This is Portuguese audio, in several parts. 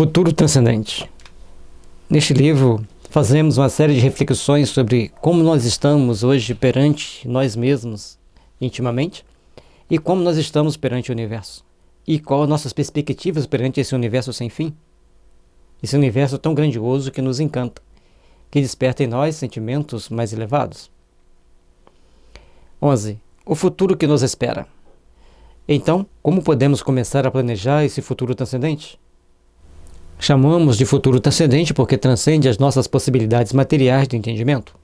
Futuro transcendente. Neste livro, fazemos uma série de reflexões sobre como nós estamos hoje perante nós mesmos, intimamente, e como nós estamos perante o universo, e quais nossas perspectivas perante esse universo sem fim. Esse universo tão grandioso que nos encanta, que desperta em nós sentimentos mais elevados. 11. O futuro que nos espera. Então, como podemos começar a planejar esse futuro transcendente? Chamamos de futuro transcendente porque transcende as nossas possibilidades materiais de entendimento.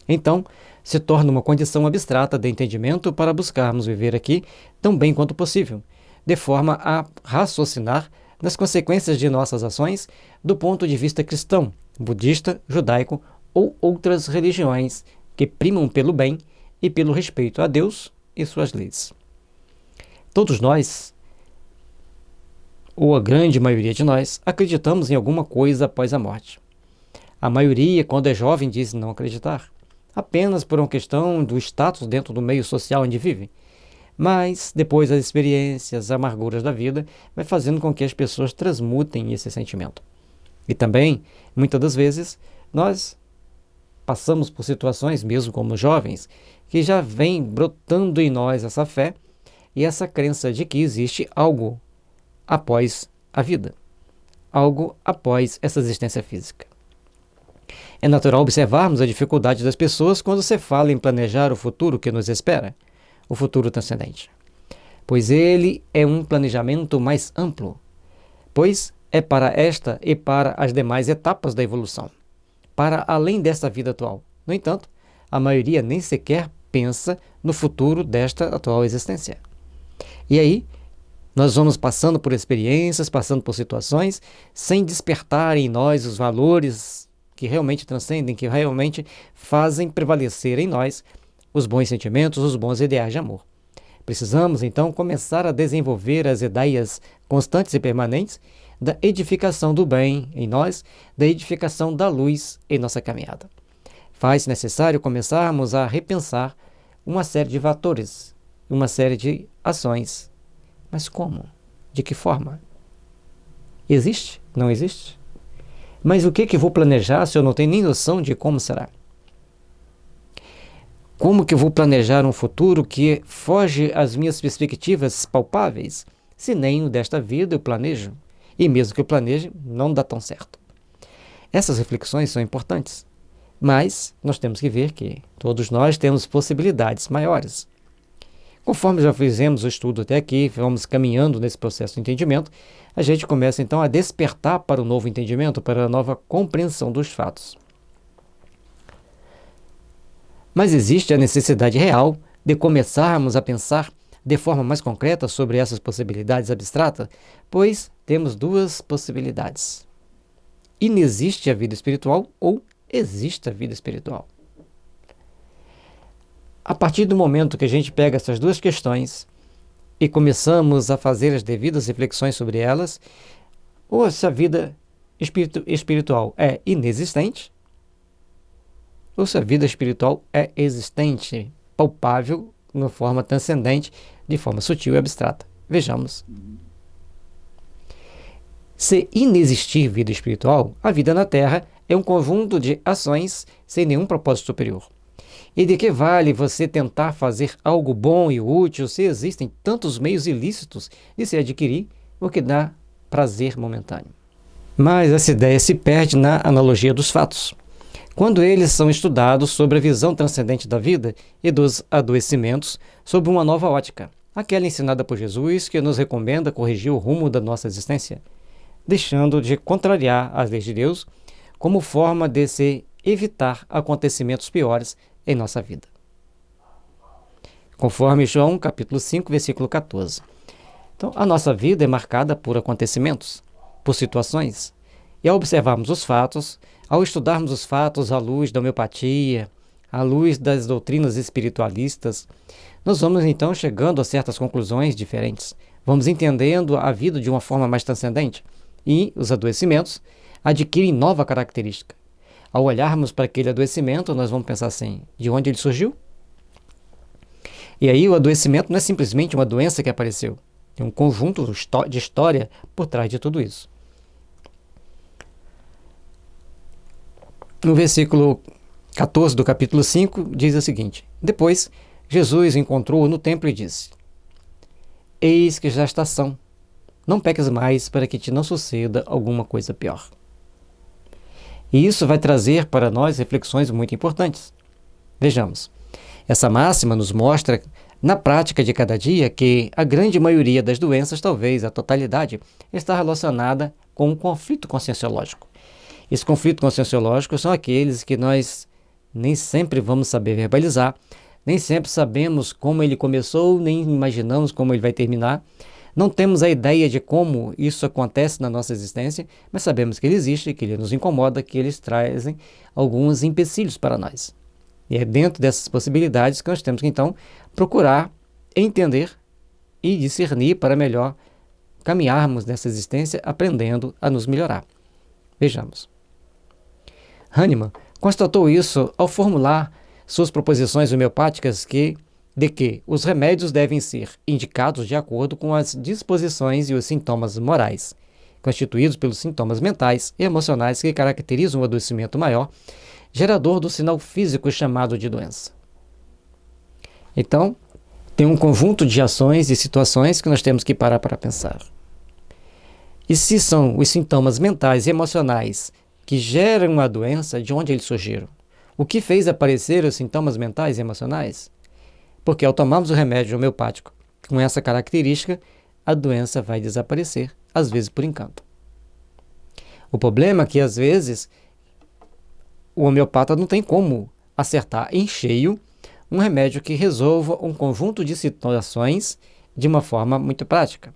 Então, se torna uma condição abstrata de entendimento para buscarmos viver aqui tão bem quanto possível, de forma a raciocinar nas consequências de nossas ações do ponto de vista cristão, budista, judaico ou outras religiões que primam pelo bem e pelo respeito a Deus e suas leis. Todos nós, ou a grande maioria de nós, acreditamos em alguma coisa após a morte. A maioria, quando é jovem, diz não acreditar, apenas por uma questão do status dentro do meio social onde vive. Mas, depois as experiências, as amarguras da vida, vai fazendo com que as pessoas transmutem esse sentimento. E também, muitas das vezes, nós passamos por situações, mesmo como jovens, que já vem brotando em nós essa fé e essa crença de que existe algo após a vida, algo após essa existência física. É natural observarmos a dificuldade das pessoas quando se fala em planejar o futuro que nos espera, o futuro transcendente. Pois ele é um planejamento mais amplo, pois é para esta e para as demais etapas da evolução, para além desta vida atual. No entanto, a maioria nem sequer pensa no futuro desta atual existência. E aí, nós vamos passando por experiências, passando por situações, sem despertar em nós os valores que realmente transcendem, que realmente fazem prevalecer em nós os bons sentimentos, os bons ideais de amor. Precisamos, então, começar a desenvolver as ideias constantes e permanentes da edificação do bem em nós, da edificação da luz em nossa caminhada. Faz necessário começarmos a repensar uma série de fatores, uma série de ações. Mas como? De que forma? Existe? Não existe? Mas o que vou planejar se eu não tenho nem noção de como será? Como que eu vou planejar um futuro que foge às minhas perspectivas palpáveis, se nem o desta vida eu planejo? E mesmo que eu planeje, não dá tão certo. Essas reflexões são importantes, mas nós temos que ver que todos nós temos possibilidades maiores. Conforme já fizemos o estudo até aqui, vamos caminhando nesse processo de entendimento, a gente começa então a despertar para o novo entendimento, para a nova compreensão dos fatos. Mas existe a necessidade real de começarmos a pensar de forma mais concreta sobre essas possibilidades abstratas, pois temos duas possibilidades. Inexiste a vida espiritual ou existe a vida espiritual. A partir do momento que a gente pega essas duas questões e começamos a fazer as devidas reflexões sobre elas, ou se a vida espiritual é inexistente, ou se a vida espiritual é existente, palpável, de uma forma transcendente, de forma sutil e abstrata. Vejamos. Se inexistir vida espiritual, a vida na Terra é um conjunto de ações sem nenhum propósito superior. E de que vale você tentar fazer algo bom e útil se existem tantos meios ilícitos de se adquirir o que dá prazer momentâneo? Mas essa ideia se perde na analogia dos fatos, quando eles são estudados sobre a visão transcendente da vida e dos adoecimentos sob uma nova ótica, aquela ensinada por Jesus que nos recomenda corrigir o rumo da nossa existência, deixando de contrariar as leis de Deus como forma de se evitar acontecimentos piores em nossa vida. Conforme João, capítulo 5, versículo 14. Então, a nossa vida é marcada por acontecimentos, por situações. E ao observarmos os fatos, ao estudarmos os fatos à luz da homeopatia, à luz das doutrinas espiritualistas, nós vamos então chegando a certas conclusões diferentes. Vamos entendendo a vida de uma forma mais transcendente e os adoecimentos adquirem nova característica. Ao olharmos para aquele adoecimento, nós vamos pensar assim, de onde ele surgiu? E aí o adoecimento não é simplesmente uma doença que apareceu. Tem um conjunto de história por trás de tudo isso. No versículo 14 do capítulo 5, diz o seguinte: Depois, Jesus encontrou-o no templo e disse: Eis que já está são. Não peques mais para que te não suceda alguma coisa pior. E isso vai trazer para nós reflexões muito importantes. Vejamos, essa máxima nos mostra, na prática de cada dia, que a grande maioria das doenças, talvez a totalidade, está relacionada com um conflito conscienciológico. Esse conflito conscienciológico são aqueles que nós nem sempre vamos saber verbalizar, nem sempre sabemos como ele começou, nem imaginamos como ele vai terminar. Não temos a ideia de como isso acontece na nossa existência, mas sabemos que ele existe, que ele nos incomoda, que eles trazem alguns empecilhos para nós. E é dentro dessas possibilidades que nós temos que, então, procurar entender e discernir para melhor caminharmos nessa existência, aprendendo a nos melhorar. Vejamos. Hahnemann constatou isso ao formular suas proposições homeopáticas de que os remédios devem ser indicados de acordo com as disposições e os sintomas morais, constituídos pelos sintomas mentais e emocionais que caracterizam o adoecimento maior, gerador do sinal físico chamado de doença. Então, tem um conjunto de ações e situações que nós temos que parar para pensar. E se são os sintomas mentais e emocionais que geram a doença, de onde eles surgiram? O que fez aparecer os sintomas mentais e emocionais? Porque ao tomarmos o remédio homeopático com essa característica, a doença vai desaparecer, às vezes por encanto. O problema é que, às vezes, o homeopata não tem como acertar em cheio um remédio que resolva um conjunto de situações de uma forma muito prática.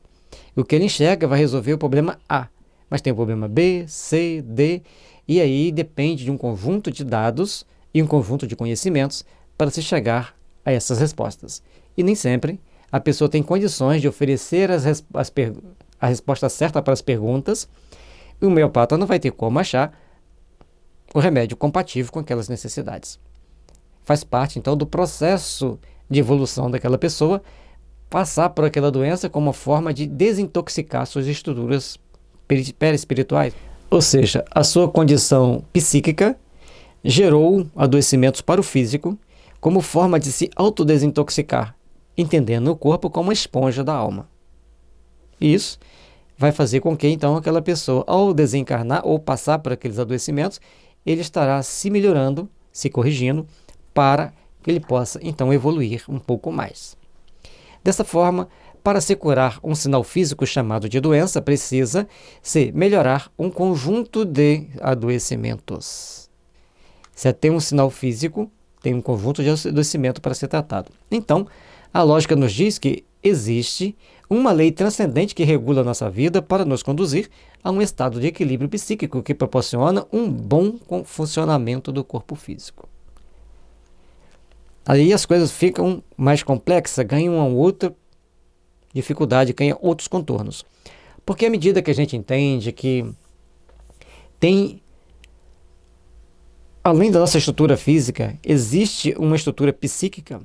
O que ele enxerga vai resolver o problema A, mas tem o problema B, C, D, e aí depende de um conjunto de dados e um conjunto de conhecimentos para se chegar a essas respostas. E nem sempre a pessoa tem condições de oferecer a resposta certa para as perguntas, e o homeopata não vai ter como achar o remédio compatível com aquelas necessidades. Faz parte, então, do processo de evolução daquela pessoa passar por aquela doença como uma forma de desintoxicar suas estruturas perispirituais. Ou seja, a sua condição psíquica gerou adoecimentos para o físico como forma de se autodesintoxicar, entendendo o corpo como uma esponja da alma. E isso vai fazer com que, então, aquela pessoa, ao desencarnar ou passar por aqueles adoecimentos, ele estará se melhorando, se corrigindo, para que ele possa, então, evoluir um pouco mais. Dessa forma, para se curar um sinal físico chamado de doença, precisa se melhorar um conjunto de adoecimentos. Se tem um sinal físico, tem um conjunto de adoecimento para ser tratado. Então, a lógica nos diz que existe uma lei transcendente que regula a nossa vida para nos conduzir a um estado de equilíbrio psíquico que proporciona um bom funcionamento do corpo físico. Aí as coisas ficam mais complexas, ganham uma outra dificuldade, ganham outros contornos. Porque à medida que a gente entende que tem, além da nossa estrutura física, existe uma estrutura psíquica,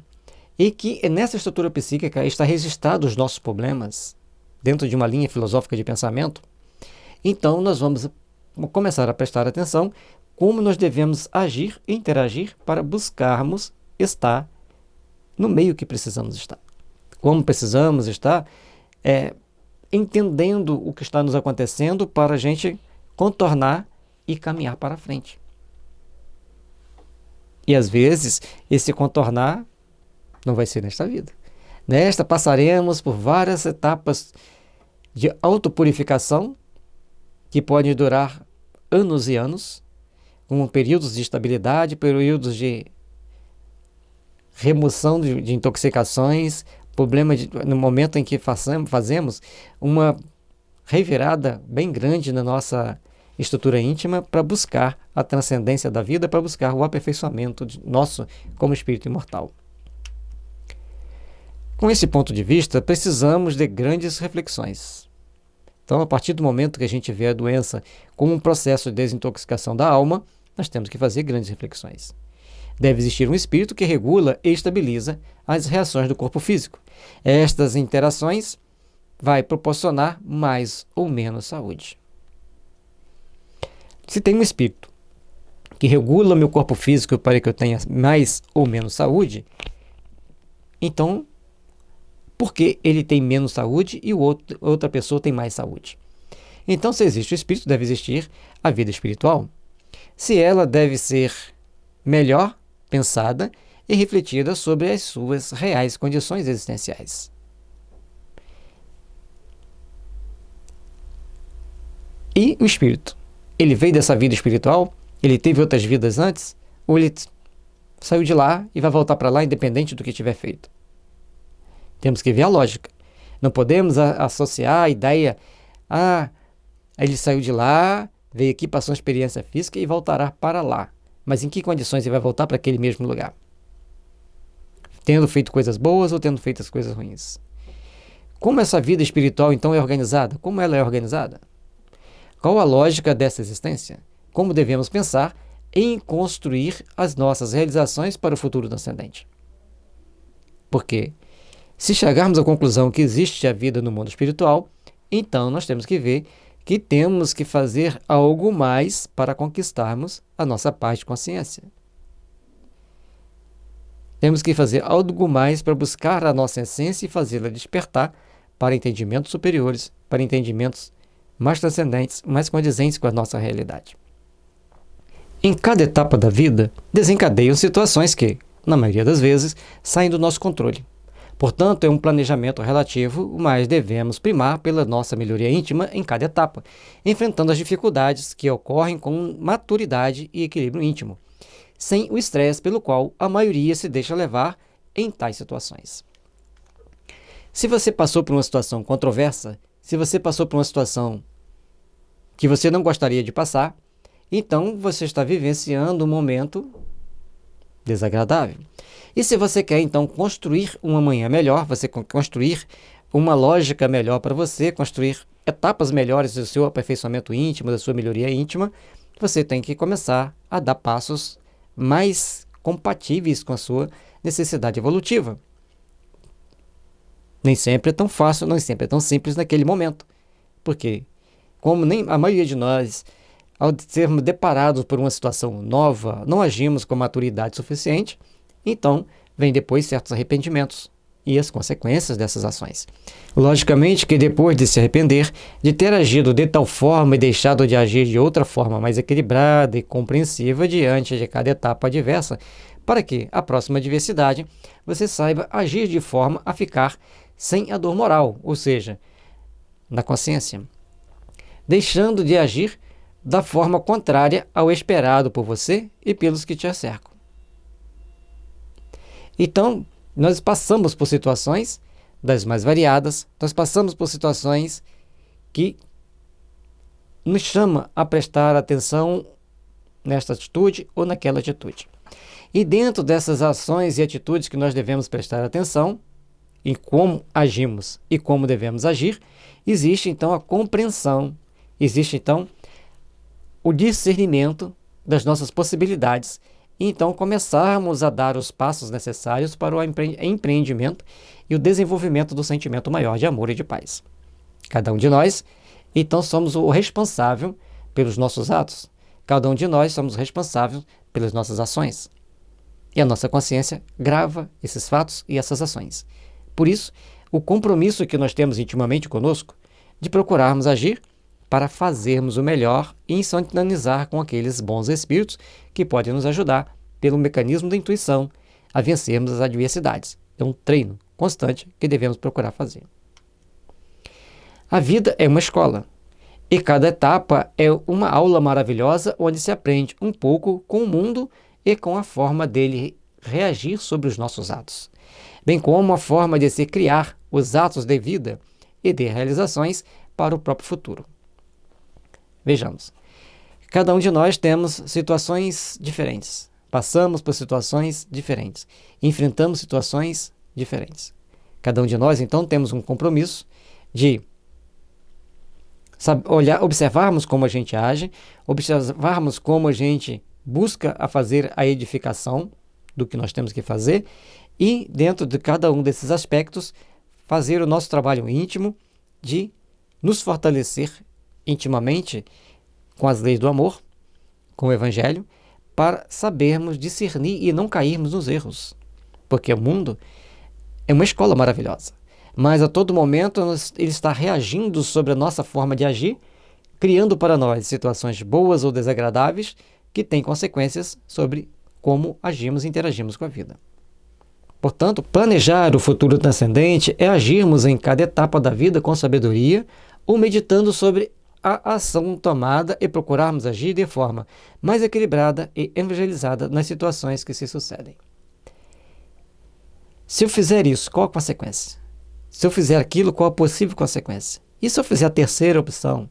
e que nessa estrutura psíquica está registrado os nossos problemas, dentro de uma linha filosófica de pensamento, então nós vamos começar a prestar atenção como nós devemos agir e interagir para buscarmos estar no meio que precisamos estar. Como precisamos estar entendendo o que está nos acontecendo para a gente contornar e caminhar para frente. E às vezes esse contornar não vai ser nesta vida. Nesta passaremos por várias etapas de autopurificação que podem durar anos e anos, com períodos de estabilidade, períodos de remoção de intoxicações, no momento em que fazemos uma revirada bem grande na nossa estrutura íntima para buscar a transcendência da vida, para buscar o aperfeiçoamento nosso como espírito imortal. Com esse ponto de vista, precisamos de grandes reflexões. Então, a partir do momento que a gente vê a doença como um processo de desintoxicação da alma, nós temos que fazer grandes reflexões. Deve existir um espírito que regula e estabiliza as reações do corpo físico. Estas interações vai proporcionar mais ou menos saúde. Se tem um espírito que regula meu corpo físico para que eu tenha mais ou menos saúde, então, por que ele tem menos saúde e outra pessoa tem mais saúde? Então, se existe o espírito, deve existir a vida espiritual. Se ela deve ser melhor pensada e refletida sobre as suas reais condições existenciais. E o espírito? Ele veio dessa vida espiritual? Ele teve outras vidas antes? Ou ele saiu de lá e vai voltar para lá independente do que tiver feito? Temos que ver a lógica. Não podemos associar a ideia, ele saiu de lá, veio aqui, passou uma experiência física e voltará para lá. Mas em que condições ele vai voltar para aquele mesmo lugar? Tendo feito coisas boas ou tendo feito as coisas ruins? Como essa vida espiritual então é organizada? Como ela é organizada? Qual a lógica dessa existência? Como devemos pensar em construir as nossas realizações para o futuro transcendente? Porque se chegarmos à conclusão que existe a vida no mundo espiritual, então nós temos que ver que temos que fazer algo mais para conquistarmos a nossa paz de consciência. Temos que fazer algo mais para buscar a nossa essência e fazê-la despertar para entendimentos superiores, para entendimentos mais transcendentes, mais condizentes com a nossa realidade. Em cada etapa da vida, desencadeiam situações que, na maioria das vezes, saem do nosso controle. Portanto, é um planejamento relativo, mas devemos primar pela nossa melhoria íntima em cada etapa, enfrentando as dificuldades que ocorrem com maturidade e equilíbrio íntimo, sem o estresse pelo qual a maioria se deixa levar em tais situações. Se você passou por uma situação controversa, se você passou por uma situação que você não gostaria de passar, então você está vivenciando um momento desagradável. E se você quer, então, construir um amanhã melhor, você construir uma lógica melhor para você, construir etapas melhores do seu aperfeiçoamento íntimo, da sua melhoria íntima, você tem que começar a dar passos mais compatíveis com a sua necessidade evolutiva. Nem sempre é tão fácil, nem sempre é tão simples naquele momento. Porque, como nem a maioria de nós, ao sermos deparados por uma situação nova, não agimos com maturidade suficiente, então vem depois certos arrependimentos e as consequências dessas ações. Logicamente que depois de se arrepender, de ter agido de tal forma e deixado de agir de outra forma mais equilibrada e compreensiva diante de cada etapa adversa, para que, a próxima adversidade, você saiba agir de forma a ficar sem a dor moral, ou seja, na consciência, deixando de agir da forma contrária ao esperado por você e pelos que te cercam. Então, nós passamos por situações das mais variadas, nós passamos por situações que nos chama a prestar atenção nesta atitude ou naquela atitude. E dentro dessas ações e atitudes que nós devemos prestar atenção, em como agimos e como devemos agir, existe então a compreensão, existe então o discernimento das nossas possibilidades e então começarmos a dar os passos necessários para o empreendimento e o desenvolvimento do sentimento maior de amor e de paz. Cada um de nós, então, somos o responsável pelos nossos atos. Cada um de nós somos responsáveis pelas nossas ações. E a nossa consciência grava esses fatos e essas ações. Por isso, o compromisso que nós temos intimamente conosco de procurarmos agir para fazermos o melhor e sintonizar com aqueles bons espíritos que podem nos ajudar, pelo mecanismo da intuição, a vencermos as adversidades. É um treino constante que devemos procurar fazer. A vida é uma escola, e cada etapa é uma aula maravilhosa onde se aprende um pouco com o mundo e com a forma dele reagir sobre os nossos atos, bem como a forma de se criar os atos de vida e de realizações para o próprio futuro. Vejamos, cada um de nós temos situações diferentes, passamos por situações diferentes, enfrentamos situações diferentes. Cada um de nós, então, temos um compromisso de observarmos como a gente age, observarmos como a gente busca a fazer a edificação do que nós temos que fazer e, dentro de cada um desses aspectos, fazer o nosso trabalho íntimo de nos fortalecer intimamente com as leis do amor, com o Evangelho, para sabermos discernir e não cairmos nos erros. Porque o mundo é uma escola maravilhosa, mas a todo momento ele está reagindo sobre a nossa forma de agir, criando para nós situações boas ou desagradáveis que têm consequências sobre como agimos e interagimos com a vida. Portanto, planejar o futuro transcendente é agirmos em cada etapa da vida com sabedoria ou meditando sobre a ação tomada e procurarmos agir de forma mais equilibrada e evangelizada nas situações que se sucedem. Se eu fizer isso, qual a consequência? Se eu fizer aquilo, qual a possível consequência? E se eu fizer a terceira opção,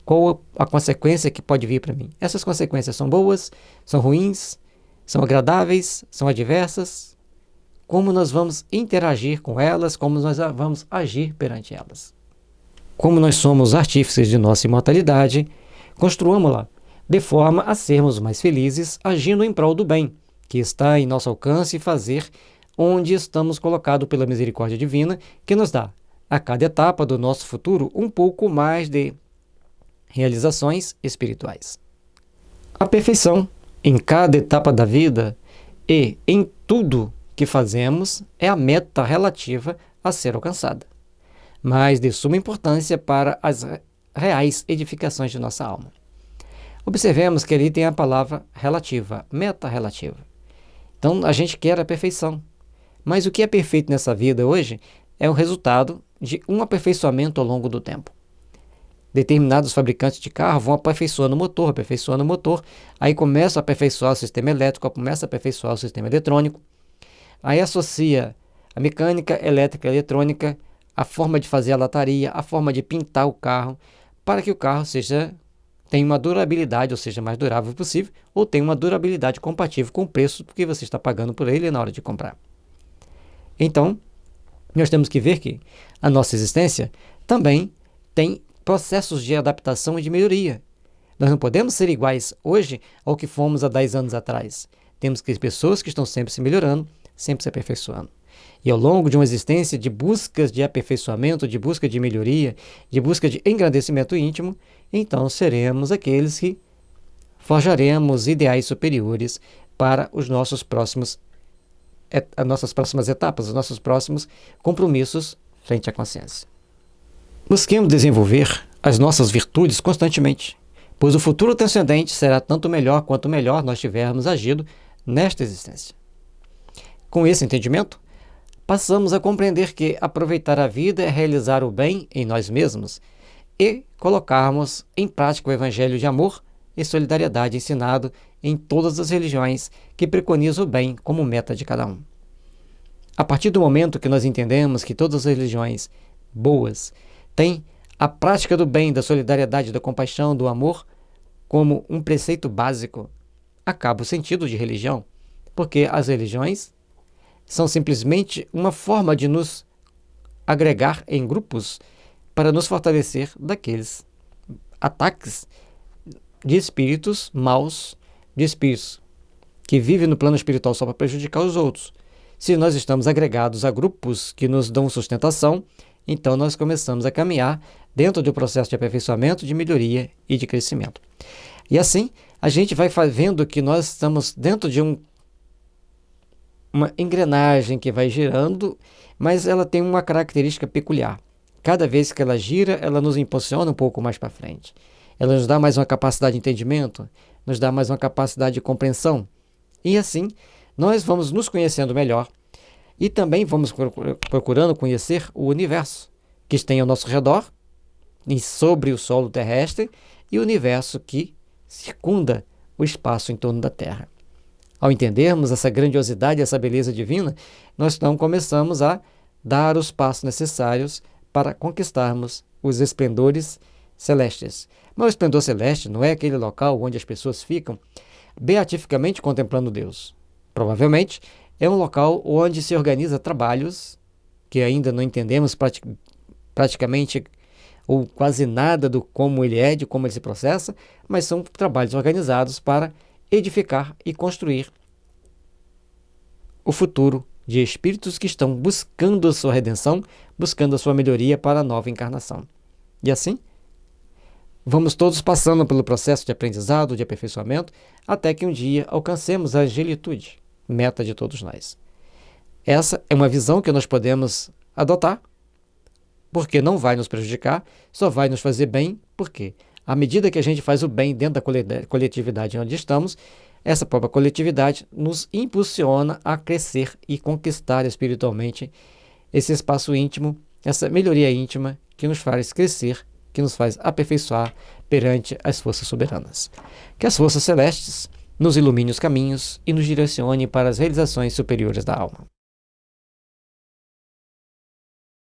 qual a consequência que pode vir para mim? Essas consequências são boas, são ruins, são agradáveis, são adversas? Como nós vamos interagir com elas, como nós vamos agir perante elas? Como nós somos artífices de nossa imortalidade, construamos-la de forma a sermos mais felizes, agindo em prol do bem, que está em nosso alcance fazer, onde estamos colocados pela misericórdia divina, que nos dá, a cada etapa do nosso futuro, um pouco mais de realizações espirituais. A perfeição, em cada etapa da vida e em tudo que fazemos, é a meta relativa a ser alcançada, mas de suma importância para as reais edificações de nossa alma. Observemos que ali tem a palavra relativa, meta relativa. Então, a gente quer a perfeição. Mas o que é perfeito nessa vida hoje é o resultado de um aperfeiçoamento ao longo do tempo. Determinados fabricantes de carro vão aperfeiçoando o motor, aí começa a aperfeiçoar o sistema elétrico, começa a aperfeiçoar o sistema eletrônico, aí associa a mecânica, elétrica, eletrônica, a forma de fazer a lataria, a forma de pintar o carro, para que o carro tenha uma durabilidade, ou seja, mais durável possível, ou tenha uma durabilidade compatível com o preço que você está pagando por ele na hora de comprar. Então, nós temos que ver que a nossa existência também tem processos de adaptação e de melhoria. Nós não podemos ser iguais hoje ao que fomos há 10 anos atrás. Temos que ter pessoas que estão sempre se melhorando, sempre se aperfeiçoando. E ao longo de uma existência de buscas de aperfeiçoamento, de busca de melhoria, de busca de engrandecimento íntimo, então seremos aqueles que forjaremos ideais superiores para as nossas próximas etapas, os nossos próximos compromissos frente à consciência. Busquemos desenvolver as nossas virtudes constantemente, pois o futuro transcendente será tanto melhor quanto melhor nós tivermos agido nesta existência. Com esse entendimento, passamos a compreender que aproveitar a vida é realizar o bem em nós mesmos e colocarmos em prática o evangelho de amor e solidariedade ensinado em todas as religiões que preconizam o bem como meta de cada um. A partir do momento que nós entendemos que todas as religiões boas têm a prática do bem, da solidariedade, da compaixão, do amor como um preceito básico, acaba o sentido de religião, porque as religiões são simplesmente uma forma de nos agregar em grupos para nos fortalecer daqueles ataques de espíritos maus, de espíritos que vivem no plano espiritual só para prejudicar os outros. Se nós estamos agregados a grupos que nos dão sustentação, então nós começamos a caminhar dentro do processo de aperfeiçoamento, de melhoria e de crescimento. E assim, a gente vai vendo que nós estamos dentro de uma engrenagem que vai girando, mas ela tem uma característica peculiar. Cada vez que ela gira, ela nos impulsiona um pouco mais para frente. Ela nos dá mais uma capacidade de entendimento, nos dá mais uma capacidade de compreensão. E assim, nós vamos nos conhecendo melhor e também vamos procurando conhecer o universo que tem ao nosso redor, e sobre o solo terrestre, e o universo que circunda o espaço em torno da Terra. Ao entendermos essa grandiosidade, essa beleza divina, nós então começamos a dar os passos necessários para conquistarmos os esplendores celestes. Mas o esplendor celeste não é aquele local onde as pessoas ficam beatificamente contemplando Deus. Provavelmente é um local onde se organiza trabalhos que ainda não entendemos praticamente ou quase nada do como ele é, de como ele se processa, mas são trabalhos organizados para edificar e construir o futuro de espíritos que estão buscando a sua redenção, buscando a sua melhoria para a nova encarnação. E assim, Vamos todos passando pelo processo de aprendizado, de aperfeiçoamento, até que um dia alcancemos a angelitude, meta de todos nós. Essa é uma visão que nós podemos adotar, porque não vai nos prejudicar, só vai nos fazer bem, porque à medida que a gente faz o bem dentro da coletividade onde estamos, essa própria coletividade nos impulsiona a crescer e conquistar espiritualmente esse espaço íntimo, essa melhoria íntima que nos faz crescer, que nos faz aperfeiçoar perante as forças soberanas. Que as forças celestes nos iluminem os caminhos e nos direcione para as realizações superiores da alma.